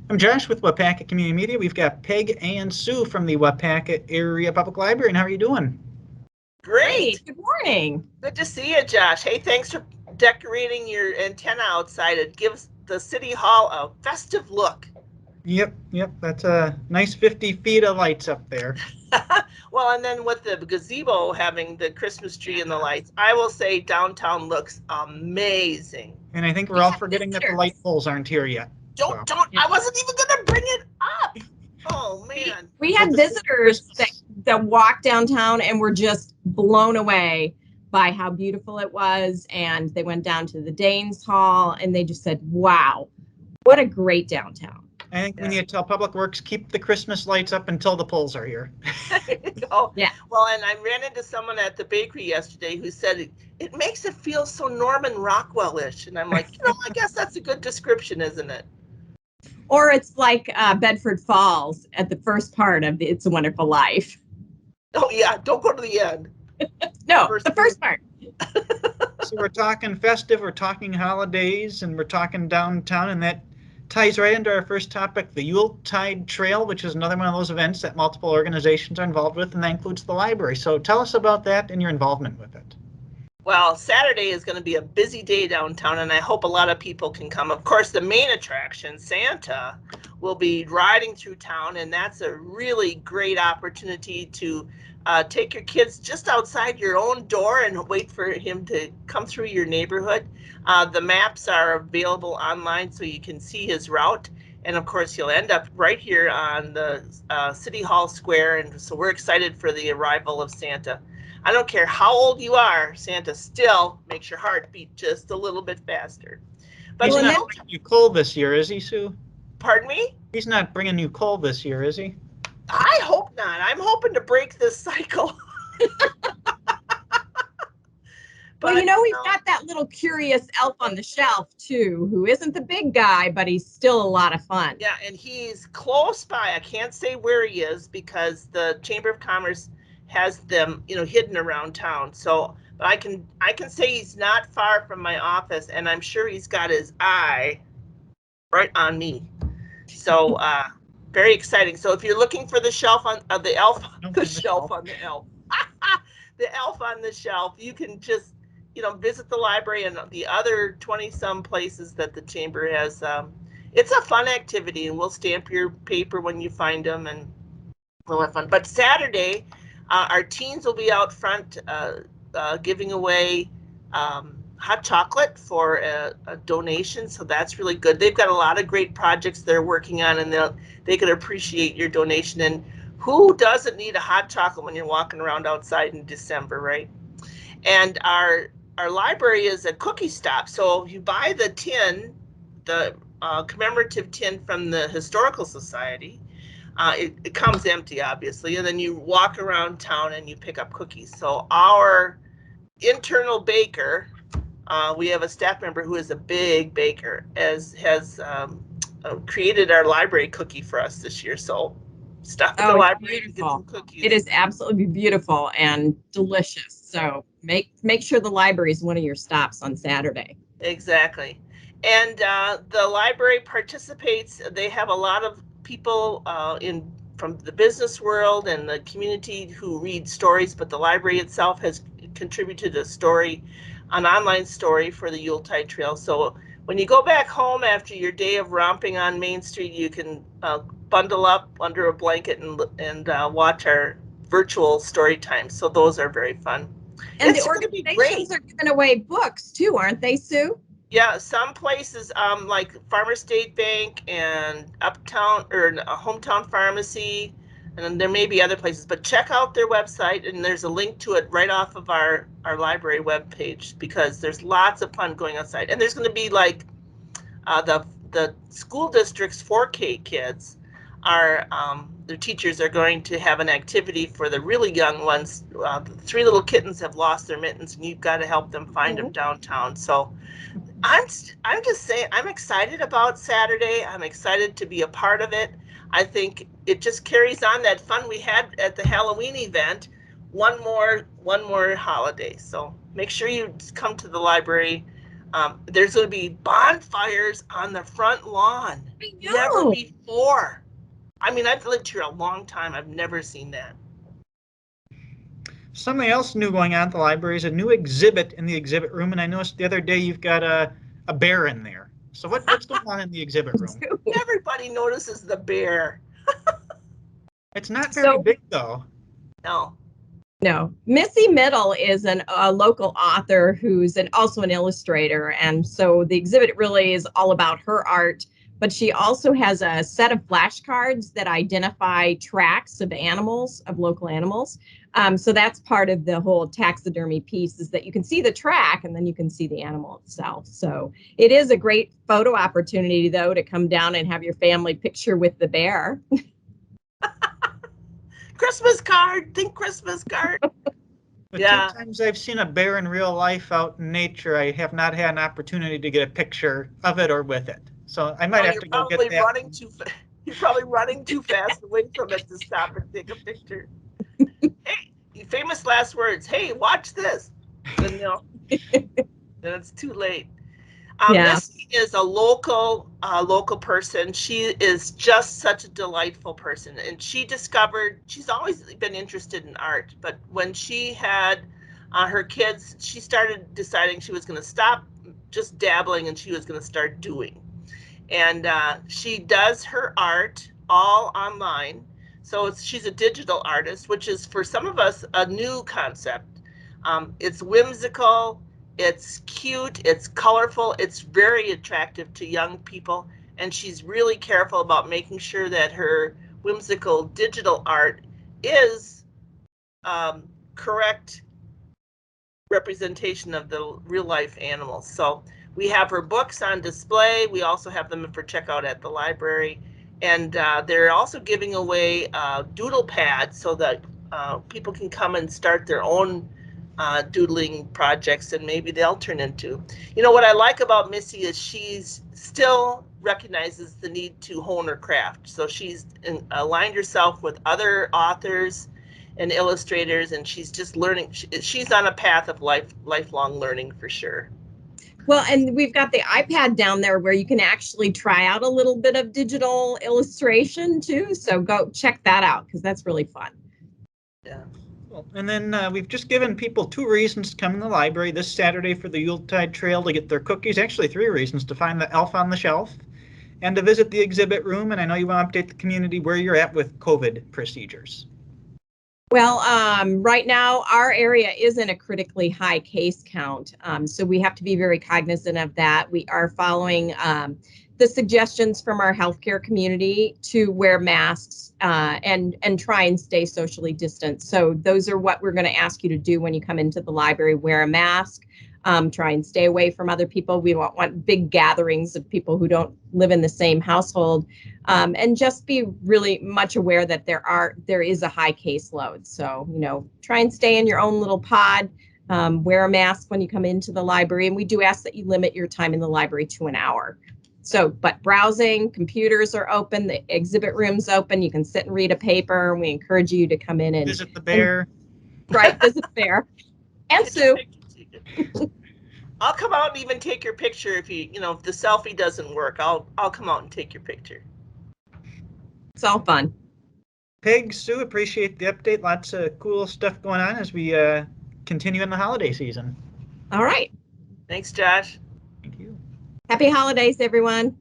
I'm Josh with Waupaca Community Media. We've got Peg and Sue from the Waupaca Area Public Library. And how are you doing? Great. Good morning. Good to see you, Josh. Hey, thanks for decorating your antenna outside. It gives the city hall a festive look. Yep. That's a nice 50 feet of lights up there. Well, and then with the gazebo having the Christmas tree and the lights, I will say downtown looks amazing. And I think we're all forgetting that the light poles aren't here yet. Don't. I wasn't even going to bring it up. Oh, man. We had visitors that walked downtown and were just blown away by how beautiful it was. And they went down to the Danes Hall and they just said, wow, what a great downtown. I think we need to tell Public Works, keep the Christmas lights up until the poles are here. Yeah. Well, and I ran into someone at the bakery yesterday who said it makes it feel so Norman Rockwell-ish. And I'm like, I guess that's a good description, isn't it? Or it's like Bedford Falls at the first part of It's a Wonderful Life. Oh, yeah. Don't go to the end. No, the first part. So we're talking festive, we're talking holidays, and we're talking downtown, and that ties right into our first topic, the Yuletide Trail, which is another one of those events that multiple organizations are involved with, and that includes the library. So tell us about that and your involvement with it. Well, Saturday is going to be a busy day downtown, and I hope a lot of people can come. Of course, the main attraction, Santa, will be riding through town, and that's a really great opportunity to take your kids just outside your own door and wait for him to come through your neighborhood. The maps are available online so you can see his route. And of course, he'll end up right here on the City Hall Square. And so we're excited for the arrival of Santa. I don't care how old you are, Santa still makes your heart beat just a little bit faster. But he's not bringing you coal this year, is he, Sue? Pardon me? He's not bringing you coal this year, is he? I hope not. I'm hoping to break this cycle. Well, we've got that little curious elf on the shelf, too, who isn't the big guy, but he's still a lot of fun. Yeah, and he's close by. I can't say where he is because the Chamber of Commerce has them, hidden around town. So, but I can say he's not far from my office, and I'm sure he's got his eye right on me. So, very exciting. So, if you're looking for the shelf on the elf on the shelf on the elf, the elf on the shelf, you can just visit the library and the other 20-some places that the chamber has. It's a fun activity, and we'll stamp your paper when you find them, and we'll have fun. But Saturday, our teens will be out front giving away hot chocolate for a donation, so that's really good. They've got a lot of great projects they're working on, and they could appreciate your donation. And who doesn't need a hot chocolate when you're walking around outside in December, right? And our library is a cookie stop, so if you buy the tin, the commemorative tin from the Historical Society, it comes empty, obviously, and then you walk around town and you pick up cookies. So our internal baker, we have a staff member who is a big baker, has created our library cookie for us this year. So stop at the library to get some cookies. It is absolutely beautiful and delicious. So make sure the library is one of your stops on Saturday. Exactly. And the library participates. They have a lot of people from the business world and the community who read stories, but the library itself has contributed an online story for the Yuletide Trail. So when you go back home after your day of romping on Main Street, you can bundle up under a blanket and watch our virtual story time. So those are very fun. And the organizations are giving away books too, aren't they, Sue? Yeah, some places like Farmer State Bank and Uptown or Hometown Pharmacy, and then there may be other places, but check out their website, and there's a link to it right off of our library webpage, because there's lots of fun going outside. And there's going to be like the school district's 4K kids are their teachers are going to have an activity for the really young ones. The 3 little kittens have lost their mittens, and you've got to help them find them downtown. So I'm just saying, I'm excited about Saturday. I'm excited to be a part of it. I think it just carries on that fun we had at the Halloween event. One more holiday. So make sure you come to the library There's going to be bonfires on the front lawn. I know. Never before. I mean, I've lived here a long time. I've never seen that. Something else new going on at the library is a new exhibit in the exhibit room, and I noticed the other day you've got a bear in there. So what's going on in the exhibit room? Everybody notices the bear. It's not very big, though. No. No, Missy Middle is a local author who's also an illustrator. And so the exhibit really is all about her art, but she also has a set of flashcards that identify tracks of animals, of local animals. So that's part of the whole taxidermy piece, is that you can see the track and then you can see the animal itself. So it is a great photo opportunity, though, to come down and have your family picture with the bear. Christmas card. Think Christmas card. The Yeah. 2 times I've seen a bear in real life out in nature, I have not had an opportunity to get a picture of it or with it. So I might have to go get that. You're probably running too fast away from it to stop and take a picture. Hey, famous last words. Hey, watch this. Then, then it's too late. Yeah. Missy is a local person. She is just such a delightful person, and she's always been interested in art. But when she had her kids, she started deciding she was going to stop just dabbling and she was going to start doing. And she does her art all online. So she's a digital artist, which is for some of us a new concept. It's whimsical. It's cute, it's colorful, it's very attractive to young people, and she's really careful about making sure that her whimsical digital art is correct representation of the real life animals. So we have her books on display. We also have them for checkout at the library, and they're also giving away doodle pads so that people can come and start their own doodling projects, and maybe they'll turn into. What I like about Missy is she's still recognizes the need to hone her craft. So she's aligned herself with other authors and illustrators, and she's just learning. She's on a path of lifelong learning for sure. Well, and we've got the iPad down there where you can actually try out a little bit of digital illustration too. So go check that out, because that's really fun. Yeah. And then we've just given people 2 reasons to come in the library this Saturday for the Yuletide Trail to get their cookies. Actually, 3 reasons: to find the elf on the shelf, and to visit the exhibit room. And I know you want to update the community where you're at with COVID procedures. Well, right now our area is in a critically high case count, so we have to be very cognizant of that. We are following the suggestions from our healthcare community to wear masks and try and stay socially distant. So those are what we're going to ask you to do when you come into the library: wear a mask, try and stay away from other people. We don't want big gatherings of people who don't live in the same household, and just be really much aware that there is a high caseload. So, try and stay in your own little pod, wear a mask when you come into the library. And we do ask that you limit your time in the library to an hour. So, but browsing, computers are open, the exhibit room's open. You can sit and read a paper. We encourage you to come in and visit the bear. Visit the bear. And Sue. I'll come out and even take your picture if if the selfie doesn't work. I'll come out and take your picture. It's all fun. Peg, Sue, appreciate the update. Lots of cool stuff going on as we continue in the holiday season. All right. Thanks, Josh. Thank you. Happy holidays, everyone.